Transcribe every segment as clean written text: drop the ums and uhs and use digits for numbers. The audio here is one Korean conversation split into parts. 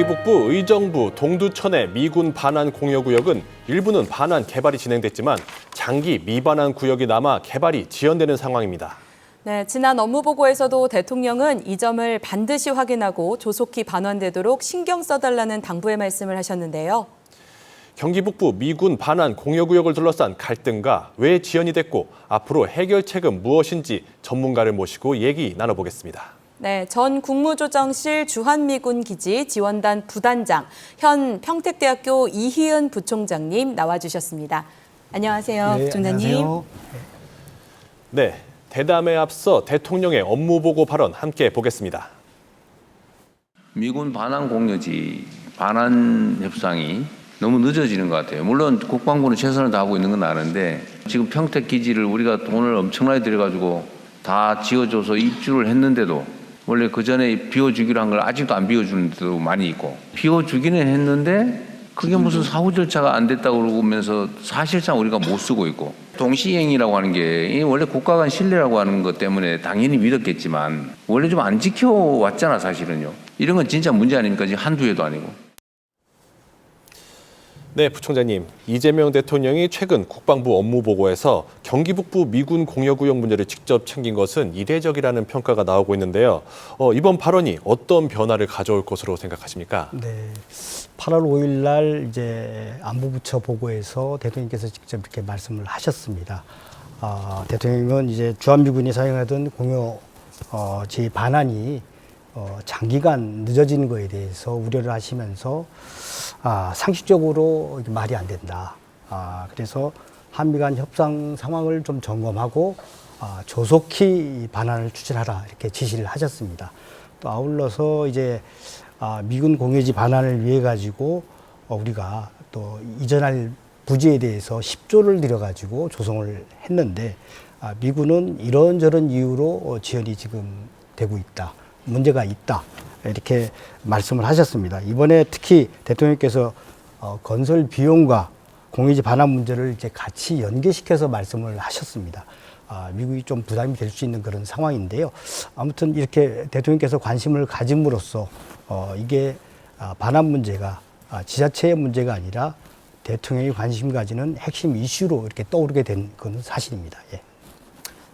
북부 의정부 동두천의 미군 반환 공여구역은 일부는 반환 개발이 진행됐지만 장기 미반환 구역이 남아 개발이 지연되는 상황입니다. 네, 지난 업무보고에서도 대통령은 이 점을 반드시 확인하고 조속히 반환되도록 신경 써달라는 당부의 말씀을 하셨는데요. 경기 북부 미군 반환 공여구역을 둘러싼 갈등과 왜 지연이 됐고 앞으로 해결책은 무엇인지 전문가를 모시고 얘기 나눠보겠습니다. 네, 전 국무조정실 주한미군기지 지원단 부단장, 현 평택대학교 이희은 부총장님 나와주셨습니다. 안녕하세요, 네, 부총장님. 안녕하세요. 네, 대담에 앞서 대통령의 업무보고 발언 함께 보겠습니다. 미군 반환 공여지 반환 협상이 너무 늦어지는 것 같아요. 물론 국방부는 최선을 다하고 있는 건 아는데 지금 평택 기지를 우리가 돈을 엄청나게 들여가지고 다 지어줘서 입주를 했는데도 원래 그 전에 비워주기로 한 걸 아직도 안 비워주는 데도 많이 있고 비워주기는 했는데 그게 무슨 사후 절차가 안 됐다고 그러면서 사실상 우리가 못 쓰고 있고 동시행이라고 하는 게 원래 국가 간 신뢰라고 하는 것 때문에 당연히 믿었겠지만 원래 좀 안 지켜왔잖아 사실은요. 이런 건 진짜 문제 아닙니까? 지금 한두 해도 아니고. 네, 부총장님. 이재명 대통령이 최근 국방부 업무보고에서 경기 북부 미군 공여구역 문제를 직접 챙긴 것은 이례적이라는 평가가 나오고 있는데요. 이번 발언이 어떤 변화를 가져올 것으로 생각하십니까? 네, 8월 5일 날 이제 안보부처 보고에서 대통령께서 직접 이렇게 말씀을 하셨습니다. 대통령은 이제 주한미군이 사용하던 공여지 반환이 장기간 늦어지는 거에 대해서 우려를 하시면서 상식적으로 말이 안 된다. 그래서 한미 간 협상 상황을 좀 점검하고 조속히 반환을 추진하라 이렇게 지시를 하셨습니다. 또 아울러서 이제 미군 공여지 반환을 위해 가지고 우리가 또 이전할 부지에 대해서 10조를 들여 가지고 조성을 했는데 미군은 이런저런 이유로 지연이 지금 되고 있다. 문제가 있다. 이렇게 말씀을 하셨습니다. 이번에 특히 대통령께서 건설 비용과 공여지 반환 문제를 이제 같이 연계시켜서 말씀을 하셨습니다. 미국이 좀 부담이 될 수 있는 그런 상황인데요. 아무튼 이렇게 대통령께서 관심을 가짐으로써 이게 반환 문제가 지자체의 문제가 아니라 대통령이 관심 가지는 핵심 이슈로 이렇게 떠오르게 된 건 사실입니다. 예.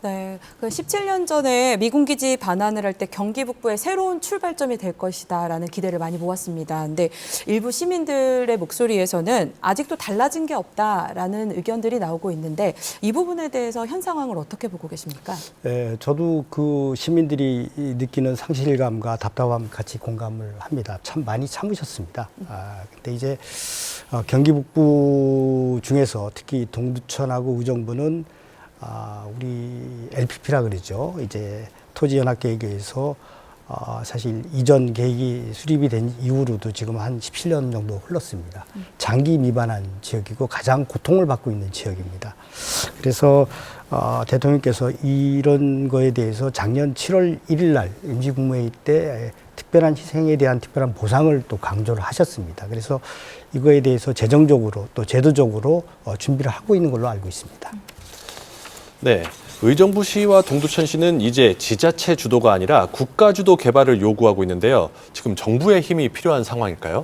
네, 그 17년 전에 미군기지 반환을 할 때 경기 북부의 새로운 출발점이 될 것이다라는 기대를 많이 모았습니다. 근데 일부 시민들의 목소리에서는 아직도 달라진 게 없다라는 의견들이 나오고 있는데 이 부분에 대해서 현 상황을 어떻게 보고 계십니까? 네, 저도 그 시민들이 느끼는 상실감과 답답함 같이 공감을 합니다. 참 많이 참으셨습니다. 근데 이제 경기 북부 중에서 특히 동두천하고 의정부는 우리 LPP라 그러죠. 이제 토지연합계획에서 사실 이전 계획이 수립이 된 이후로도 지금 한 17년 정도 흘렀습니다. 장기 미반환 지역이고 가장 고통을 받고 있는 지역입니다. 그래서 대통령께서 이런 거에 대해서 작년 7월 1일 날 임시국무회의 때 특별한 희생에 대한 특별한 보상을 또 강조를 하셨습니다. 그래서 이거에 대해서 재정적으로 또 제도적으로 준비를 하고 있는 걸로 알고 있습니다. 네, 의정부시와 동두천시는 이제 지자체 주도가 아니라 국가 주도 개발을 요구하고 있는데요. 지금 정부의 힘이 필요한 상황일까요?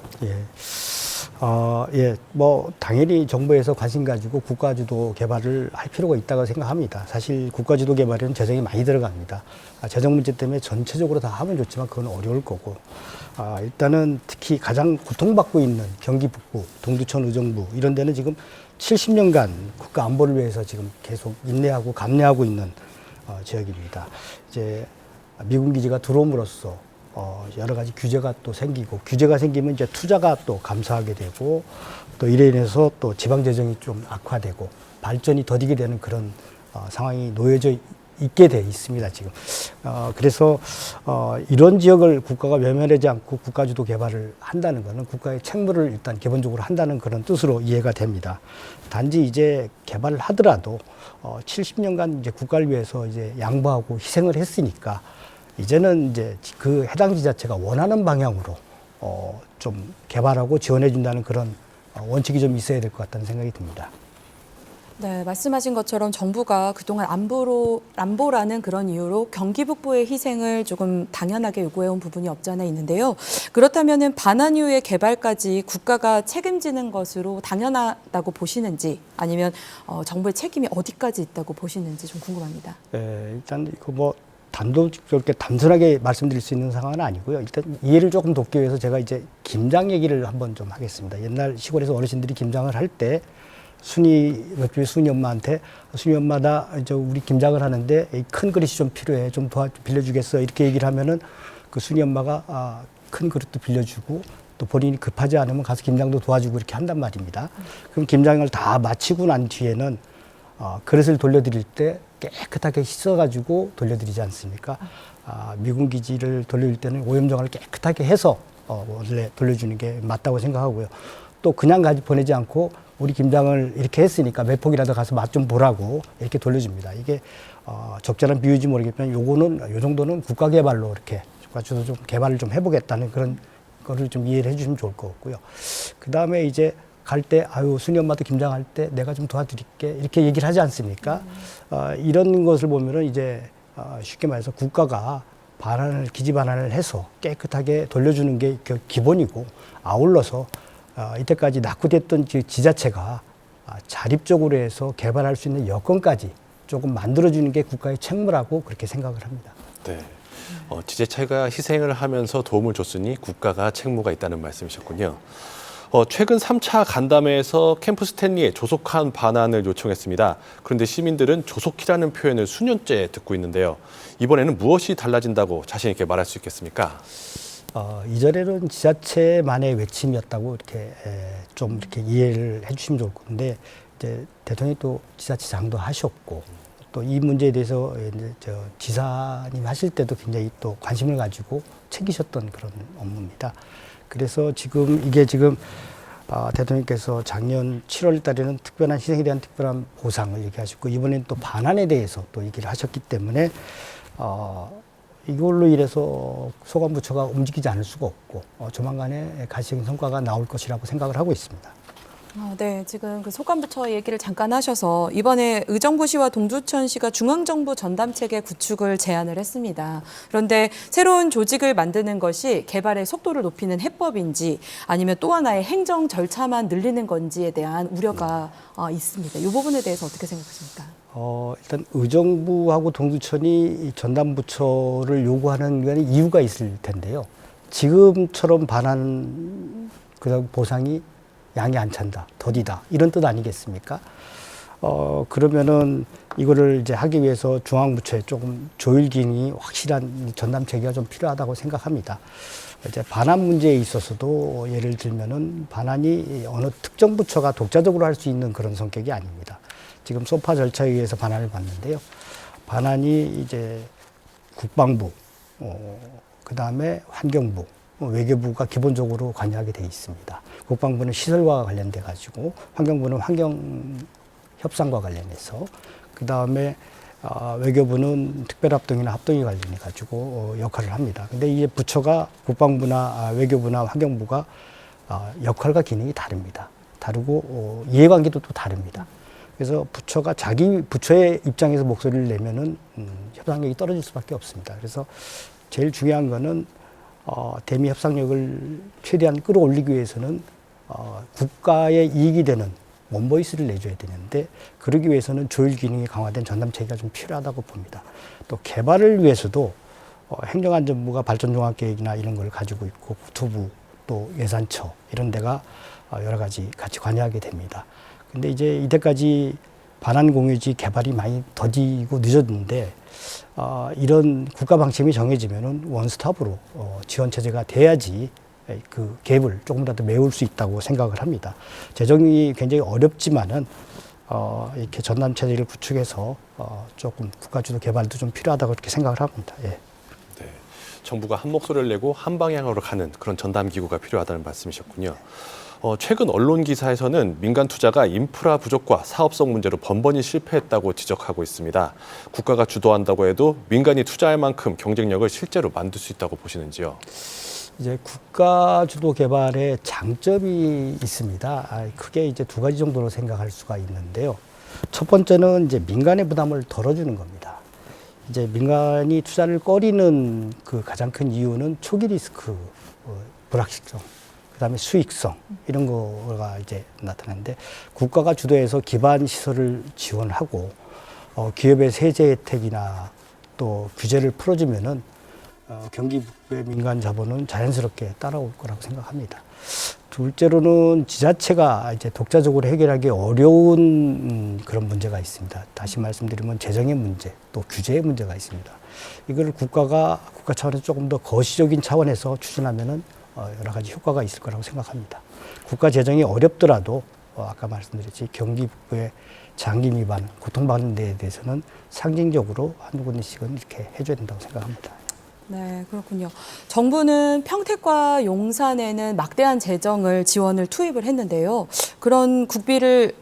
예, 뭐 당연히 정부에서 관심 가지고 국가 주도 개발을 할 필요가 있다고 생각합니다. 사실 국가 주도 개발에는 재정이 많이 들어갑니다. 재정 문제 때문에 전체적으로 다 하면 좋지만 그건 어려울 거고. 일단은 특히 가장 고통받고 있는 경기 북부, 동두천, 의정부 이런 데는 지금 70년간 국가 안보를 위해서 지금 계속 인내하고 감내하고 있는 지역입니다. 이제 미군 기지가 들어옴으로써 여러 가지 규제가 또 생기고 규제가 생기면 이제 투자가 또 감소하게 되고 또 이래 인해서 또 지방 재정이 좀 악화되고 발전이 더디게 되는 그런 상황이 놓여져 있게 돼 있습니다, 지금. 그래서 이런 지역을 국가가 외면하지 않고 국가주도 개발을 한다는 것은 국가의 책무를 일단 기본적으로 한다는 그런 뜻으로 이해가 됩니다. 단지 이제 개발을 하더라도 70년간 이제 국가를 위해서 이제 양보하고 희생을 했으니까 이제는 이제 그 해당 지자체가 원하는 방향으로 좀 개발하고 지원해 준다는 그런 원칙이 좀 있어야 될 것 같다는 생각이 듭니다. 네, 말씀하신 것처럼 정부가 그동안 안보라는 그런 이유로 경기 북부의 희생을 조금 당연하게 요구해온 부분이 없지 않아 있는데요. 그렇다면은 반환 이후의 개발까지 국가가 책임지는 것으로 당연하다고 보시는지 아니면 정부의 책임이 어디까지 있다고 보시는지 좀 궁금합니다. 일단 이거 뭐 단도직입게 단순하게 말씀드릴 수 있는 상황은 아니고요. 일단 이해를 조금 돕기 위해서 제가 이제 김장 얘기를 한번 좀 하겠습니다. 옛날 시골에서 어르신들이 김장을 할 때 순이 엄마한테 순이 엄마 나 우리 김장을 하는데 큰 그릇이 좀 필요해 좀 빌려주겠어 이렇게 얘기를 하면은 그 순이 엄마가 큰 그릇도 빌려주고 또 본인이 급하지 않으면 가서 김장도 도와주고 이렇게 한단 말입니다. 그럼 김장을 다 마치고 난 뒤에는 그릇을 돌려드릴 때 깨끗하게 씻어가지고 돌려드리지 않습니까? 미군 기지를 돌릴 때는 오염정화를 깨끗하게 해서 원래 돌려주는 게 맞다고 생각하고요. 또 그냥 보내지 않고 우리 김장을 이렇게 했으니까 몇 폭이라도 가서 맛 좀 보라고 이렇게 돌려줍니다. 이게 적절한 비유인지 모르겠지만 요 정도는 국가 개발로 이렇게 국가주도 좀 개발을 좀 해보겠다는 그런 거를 좀 이해를 해주시면 좋을 것 같고요. 그 다음에 이제 갈 때 순이 엄마도 김장할 때 내가 좀 도와드릴게 이렇게 얘기를 하지 않습니까? 이런 것을 보면은 이제 쉽게 말해서 국가가 기지 반환을 해서 깨끗하게 돌려주는 게 기본이고 아울러서 이때까지 낙후됐던 지자체가 자립적으로 해서 개발할 수 있는 여건까지 조금 만들어주는 게 국가의 책무라고 그렇게 생각을 합니다. 네. 지자체가 희생을 하면서 도움을 줬으니 국가가 책무가 있다는 말씀이셨군요. 최근 3차 간담회에서 캠프 스탠리의 조속한 반환을 요청했습니다. 그런데 시민들은 조속히라는 표현을 수년째 듣고 있는데요. 이번에는 무엇이 달라진다고 자신 있게 말할 수 있겠습니까? 이전에는 지자체만의 외침이었다고 좀 이렇게 이해를 해주시면 좋을 건데 이제 대통령이 또 지자체장도 하셨고 또 이 문제에 대해서 이제 지사님 하실 때도 굉장히 또 관심을 가지고 챙기셨던 그런 업무입니다. 그래서 이게 지금 대통령께서 작년 7월 달에는 특별한 희생에 대한 특별한 보상을 얘기하셨고 이번엔 또 반환에 대해서 또 얘기를 하셨기 때문에 이걸로 인해서 소관부처가 움직이지 않을 수가 없고 조만간에 가시적인 성과가 나올 것이라고 생각을 하고 있습니다. 네, 지금 그 소관부처 얘기를 잠깐 하셔서 이번에 의정부시와 동두천시가 중앙정부 전담체계 구축을 제안을 했습니다. 그런데 새로운 조직을 만드는 것이 개발의 속도를 높이는 해법인지 아니면 또 하나의 행정 절차만 늘리는 건지에 대한 우려가 있습니다. 이 부분에 대해서 어떻게 생각하십니까? 일단 의정부하고 동두천이 전담부처를 요구하는 건 이유가 있을 텐데요. 지금처럼 반환 보상이 양이 안 찬다, 더디다 이런 뜻 아니겠습니까? 그러면은 이거를 이제 하기 위해서 중앙부처에 조금 조율 기능이 확실한 전담 체계가 좀 필요하다고 생각합니다. 이제 반환 문제에 있어서도 예를 들면은 반환이 어느 특정 부처가 독자적으로 할 수 있는 그런 성격이 아닙니다. 지금 소파 절차에 의해서 반환을 받는데요. 반환이 이제 국방부, 그 다음에 환경부, 외교부가 기본적으로 관여하게 돼 있습니다. 국방부는 시설과 관련돼 가지고 환경부는 환경 협상과 관련해서 그 다음에 외교부는 특별합동이나 합동이 관련해 가지고 역할을 합니다. 근데 이 부처가 국방부나 외교부나 환경부가 역할과 기능이 다릅니다. 다르고 이해관계도 또 다릅니다. 그래서 부처가 자기 부처의 입장에서 목소리를 내면은 협상력이 떨어질 수밖에 없습니다. 그래서 제일 중요한 거는 대미 협상력을 최대한 끌어올리기 위해서는 국가의 이익이 되는 원보이스를 내줘야 되는데 그러기 위해서는 조율 기능이 강화된 전담 체계가 좀 필요하다고 봅니다. 또 개발을 위해서도 행정안전부가 발전종합계획이나 이런 걸 가지고 있고 국토부 또 예산처 이런 데가 여러 가지 같이 관여하게 됩니다. 근데 이제 이때까지 반환공유지 개발이 많이 더디고 늦었는데 이런 국가 방침이 정해지면은 원스톱으로 지원 체제가 돼야지 그 갭을 조금이라도 메울 수 있다고 생각을 합니다. 재정이 굉장히 어렵지만은 이렇게 전담 체제를 구축해서 조금 국가 주도 개발도 좀 필요하다고 그렇게 생각을 합니다. 예. 네, 정부가 한 목소리를 내고 한 방향으로 가는 그런 전담 기구가 필요하다는 말씀이셨군요. 최근 언론 기사에서는 민간 투자가 인프라 부족과 사업성 문제로 번번이 실패했다고 지적하고 있습니다. 국가가 주도한다고 해도 민간이 투자할 만큼 경쟁력을 실제로 만들 수 있다고 보시는지요? 이제 국가 주도 개발의 장점이 있습니다. 크게 이제 두 가지 정도로 생각할 수가 있는데요. 첫 번째는 이제 민간의 부담을 덜어주는 겁니다. 이제 민간이 투자를 꺼리는 그 가장 큰 이유는 초기 리스크, 불확실성, 그다음에 수익성 이런 거가 이제 나타나는데 국가가 주도해서 기반 시설을 지원하고 기업의 세제 혜택이나 또 규제를 풀어주면은 경기 북부의 민간 자본은 자연스럽게 따라올 거라고 생각합니다. 둘째로는 지자체가 이제 독자적으로 해결하기 어려운 그런 문제가 있습니다. 다시 말씀드리면 재정의 문제, 또 규제의 문제가 있습니다. 이걸 국가 차원에서 조금 더 거시적인 차원에서 추진하면은 여러 가지 효과가 있을 거라고 생각합니다. 국가 재정이 어렵더라도 아까 말씀드렸지 경기 북부의 장기 미반, 고통받는 데에 대해서는 상징적으로 한두 군데씩은 이렇게 해줘야 된다고 생각합니다. 네, 그렇군요. 정부는 평택과 용산에는 막대한 재정을 지원을 투입을 했는데요. 그런 국비를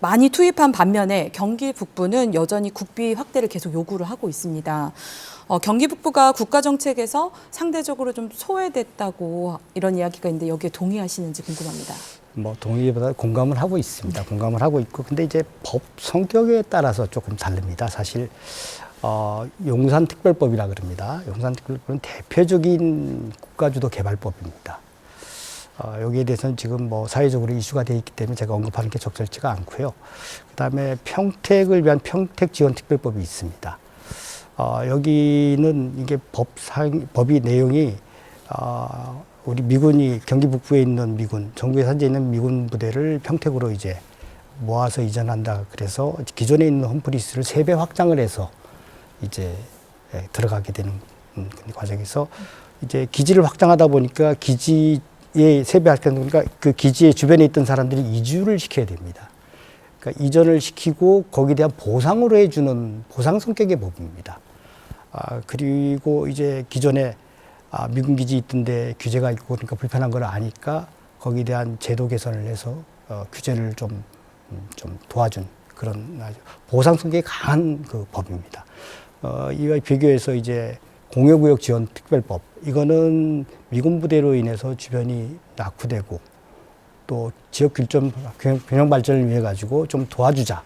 많이 투입한 반면에 경기 북부는 여전히 국비 확대를 계속 요구를 하고 있습니다. 경기 북부가 국가 정책에서 상대적으로 좀 소외됐다고 이런 이야기가 있는데 여기에 동의하시는지 궁금합니다. 뭐 동의보다 공감을 하고 있습니다. 공감을 하고 있고 근데 이제 법 성격에 따라서 조금 다릅니다. 사실 용산특별법이라 그럽니다. 용산특별법은 대표적인 국가주도 개발법입니다. 여기에 대해서는 지금 뭐 사회적으로 이슈가 되어 있기 때문에 제가 언급하는 게 적절치가 않고요. 그다음에 평택을 위한 평택지원특별법이 있습니다. 여기는 이게 법이 내용이 우리 미군이 경기 북부에 있는 미군, 정부에 산재 있는 미군 부대를 평택으로 이제 모아서 이전한다. 그래서 기존에 있는 홈프리스를 3배 확장을 해서 이제 들어가게 되는 과정에서 이제 기지를 확장하다 보니까 기지에 3배 확장되니까 그 기지의 주변에 있던 사람들이 이주를 시켜야 됩니다. 그러니까 이전을 시키고 거기에 대한 보상으로 해주는 보상 성격의 법입니다. 그리고 이제 기존에 미군 기지 있던데 규제가 있고 그러니까 불편한 걸 아니까 거기에 대한 제도 개선을 해서 규제를 좀 도와준 그런 아주 보상 성격이 강한 그 법입니다. 이와 비교해서 이제 공여구역 지원 특별법 이거는 미군 부대로 인해서 주변이 낙후되고 또 지역 균형 발전을 위해 가지고 좀 도와주자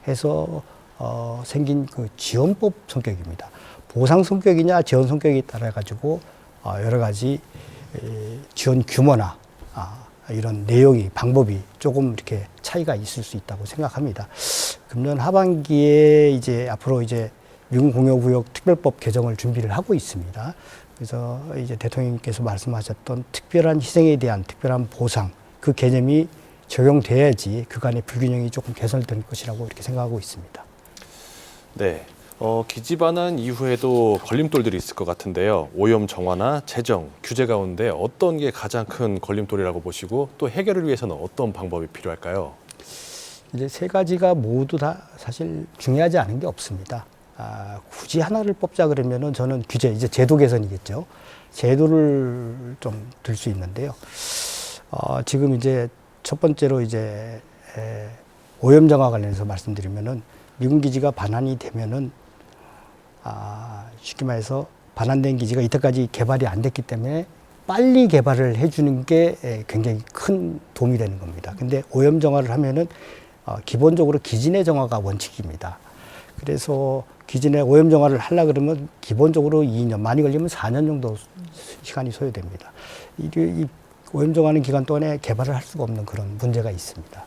해서 생긴 그 지원법 성격입니다. 보상 성격이냐 지원 성격에 따라 가지고 여러 가지 지원 규모나 이런 내용이 방법이 조금 이렇게 차이가 있을 수 있다고 생각합니다. 금년 하반기에 이제 앞으로 이제 미군 공여구역 특별법 개정을 준비를 하고 있습니다. 그래서 이제 대통령님께서 말씀하셨던 특별한 희생에 대한 특별한 보상 그 개념이 적용돼야지 그간의 불균형이 조금 개선될 것이라고 이렇게 생각하고 있습니다. 네. 기지 반환 이후에도 걸림돌들이 있을 것 같은데요. 오염 정화나 재정, 규제 가운데 어떤 게 가장 큰 걸림돌이라고 보시고 또 해결을 위해서는 어떤 방법이 필요할까요? 이제 3가지가 모두 다 사실 중요하지 않은 게 없습니다. 굳이 하나를 뽑자 그러면은 저는 규제, 이제 제도 개선이겠죠. 제도를 좀 들 수 있는데요. 지금 이제 첫 번째로 이제 오염 정화 관련해서 말씀드리면은 미군 기지가 반환이 되면은 쉽게 말해서 반환된 기지가 이때까지 개발이 안 됐기 때문에 빨리 개발을 해주는 게 굉장히 큰 도움이 되는 겁니다. 근데 오염 정화를 하면은 기본적으로 기지 내 정화가 원칙입니다. 그래서 기지 내 오염 정화를 하려 그러면 기본적으로 2년, 많이 걸리면 4년 정도 시간이 소요됩니다. 이 오염 정화하는 기간 동안에 개발을 할 수가 없는 그런 문제가 있습니다.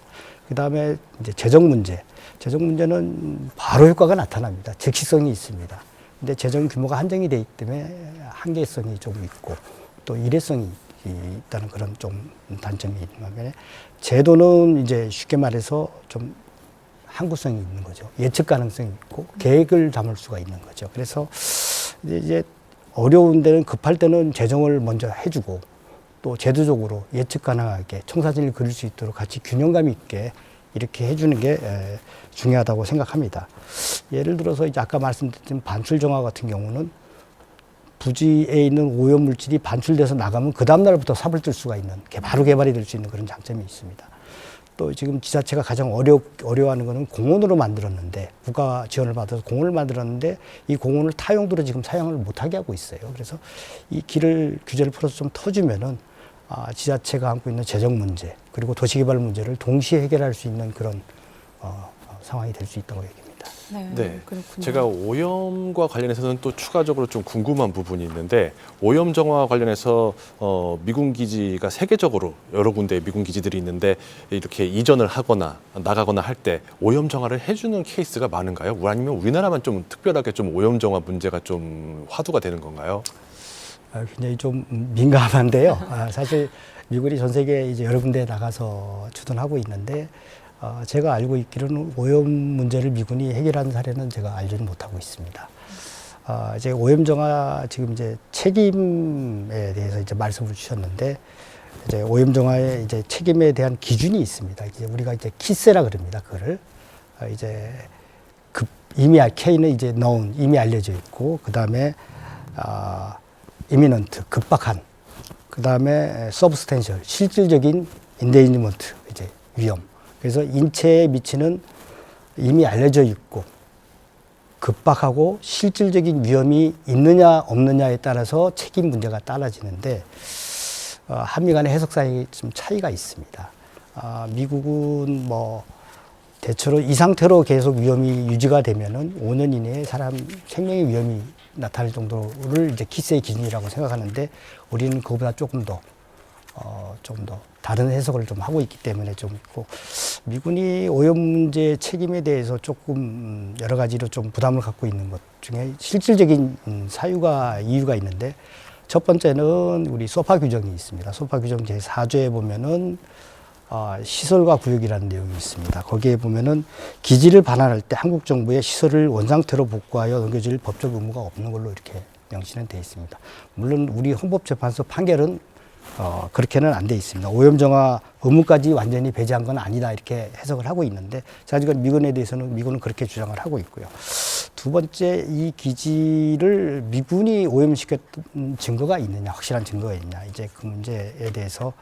그 다음에 이제 재정 문제. 재정 문제는 바로 효과가 나타납니다. 즉시성이 있습니다. 근데 재정 규모가 한정이 되기 때문에 한계성이 좀 있고 또 일회성이 있다는 그런 좀 단점이 있는 반면에 제도는 이제 쉽게 말해서 좀 항구성이 있는 거죠. 예측 가능성이 있고 계획을 담을 수가 있는 거죠. 그래서 이제 어려운 데는 급할 때는 재정을 먼저 해주고 또 제도적으로 예측 가능하게 청사진을 그릴 수 있도록 같이 균형감 있게 이렇게 해주는 게 중요하다고 생각합니다. 예를 들어서 이제 아까 말씀드린 반출 정화 같은 경우는 부지에 있는 오염 물질이 반출돼서 나가면 그 다음 날부터 삽을 뜰 수가 있는 바로 개발이 될 수 있는 그런 장점이 있습니다. 또 지금 지자체가 가장 어려워하는 것은 공원으로 만들었는데 국가 지원을 받아서 공원을 만들었는데 이 공원을 타용도로 지금 사용을 못하게 하고 있어요. 그래서 이 규제를 풀어서 좀 터주면은 지자체가 안고 있는 재정 문제 그리고 도시개발 문제를 동시에 해결할 수 있는 그런 상황이 될 수 있다고 얘기합니다. 네, 그렇군요. 제가 오염과 관련해서는 또 추가적으로 좀 궁금한 부분이 있는데 오염 정화 관련해서 미군 기지가 세계적으로 여러 군데의 미군 기지들이 있는데 이렇게 이전을 하거나 나가거나 할 때 오염 정화를 해주는 케이스가 많은가요? 아니면 우리나라만 좀 특별하게 좀 오염 정화 문제가 좀 화두가 되는 건가요? 굉장히 좀 민감한데요. 사실 미군이 전 세계 이제 여러 군데에 나가서 주둔하고 있는데 제가 알고 있기로는 오염 문제를 미군이 해결한 사례는 제가 알지는 못하고 있습니다. 이제 오염 정화 지금 이제 책임에 대해서 이제 말씀을 주셨는데 이제 오염 정화의 이제 책임에 대한 기준이 있습니다. 이제 우리가 이제 키세라 그럽니다. 그거를 이제 이미 K는 이제 known 이미 알려져 있고 그 다음에 imminent 급박한 그 다음에 substantial 실질적인 endangerment 이제 위험. 그래서 인체에 미치는 이미 알려져 있고 급박하고 실질적인 위험이 있느냐 없느냐에 따라서 책임 문제가 따라지는데 한미 간의 해석사항이 좀 차이가 있습니다. 미국은 뭐 대체로 이 상태로 계속 위험이 유지가 되면은 5년 이내에 사람 생명의 위험이 나타날 정도를 이제 키스의 기준이라고 생각하는데 우리는 그거보다 조금 더 다른 해석을 좀 하고 있기 때문에 좀 있고 미군이 오염 문제 책임에 대해서 조금 여러 가지로 좀 부담을 갖고 있는 것 중에 실질적인 이유가 있는데 첫 번째는 우리 소파 규정이 있습니다. 소파 규정 제4조에 보면은 시설과 구역이라는 내용이 있습니다. 거기에 보면은 기지를 반환할 때 한국 정부의 시설을 원상태로 복구하여 넘겨줄 법적 의무가 없는 걸로 이렇게 명시는 되어 있습니다. 물론 우리 헌법재판소 판결은 그렇게는 안 돼 있습니다. 오염 정화 의무까지 완전히 배제한 건 아니다 이렇게 해석을 하고 있는데 사실은 미군에 대해서는 미군은 그렇게 주장을 하고 있고요. 두 번째 이 기지를 미군이 오염시켰던 증거가 있느냐 확실한 증거가 있냐 이제 그 문제에 대해서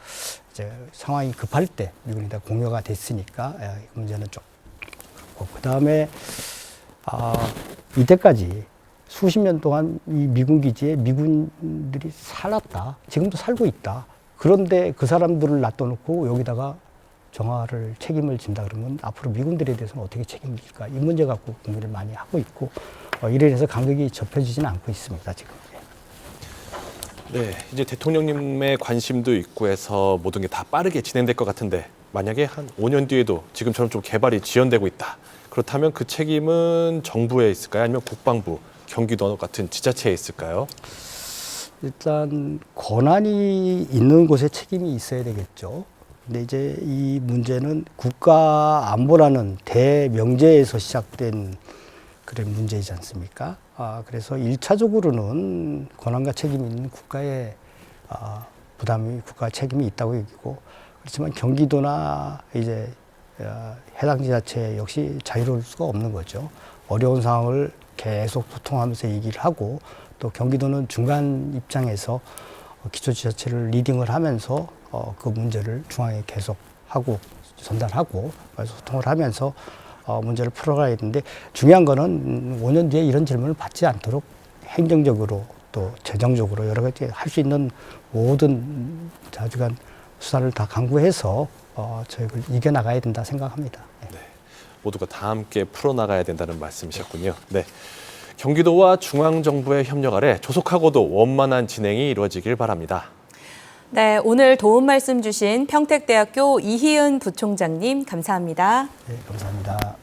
이제 상황이 급할 때 미군이 다 공여가 됐으니까 그 문제는 좀 그 다음에 이때까지 수십 년 동안 이 미군 기지에 미군들이 살았다. 지금도 살고 있다. 그런데 그 사람들을 놔둬놓고 여기다가 정화를 책임을 진다 그러면 앞으로 미군들에 대해서는 어떻게 책임을 질까? 이 문제 갖고 고민을 많이 하고 있고 이래서 간격이 좁혀지지는 않고 있습니다. 지금. 네, 이제 대통령님의 관심도 있고 해서 모든 게 다 빠르게 진행될 것 같은데 만약에 한 5년 뒤에도 지금처럼 좀 개발이 지연되고 있다. 그렇다면 그 책임은 정부에 있을까요? 아니면 국방부, 경기도 같은 지자체에 있을까요? 일단 권한이 있는 곳에 책임이 있어야 되겠죠. 근데 이제 이 문제는 국가 안보라는 대명제에서 시작된 그런 문제이지 않습니까? 그래서 1차적으로는 권한과 책임이 있는 국가의 국가 책임이 있다고 여기고 그렇지만 경기도나 이제 해당 지자체 역시 자유로울 수가 없는 거죠. 어려운 상황을 계속 소통하면서 얘기를 하고 또 경기도는 중간 입장에서 기초지자체를 리딩을 하면서 그 문제를 중앙에 계속 하고 전달하고 소통을 하면서 문제를 풀어가야 되는데 중요한 거는 5년 뒤에 이런 질문을 받지 않도록 행정적으로 또 재정적으로 여러 가지 할 수 있는 모든 자주간 수사를 다 강구해서 저희를 이겨나가야 된다 생각합니다. 네, 모두가 다 함께 풀어나가야 된다는 말씀이셨군요. 네, 경기도와 중앙정부의 협력 아래 조속하고도 원만한 진행이 이루어지길 바랍니다. 네, 오늘 도움 말씀 주신 평택대학교 이희은 부총장님 감사합니다. 네, 감사합니다.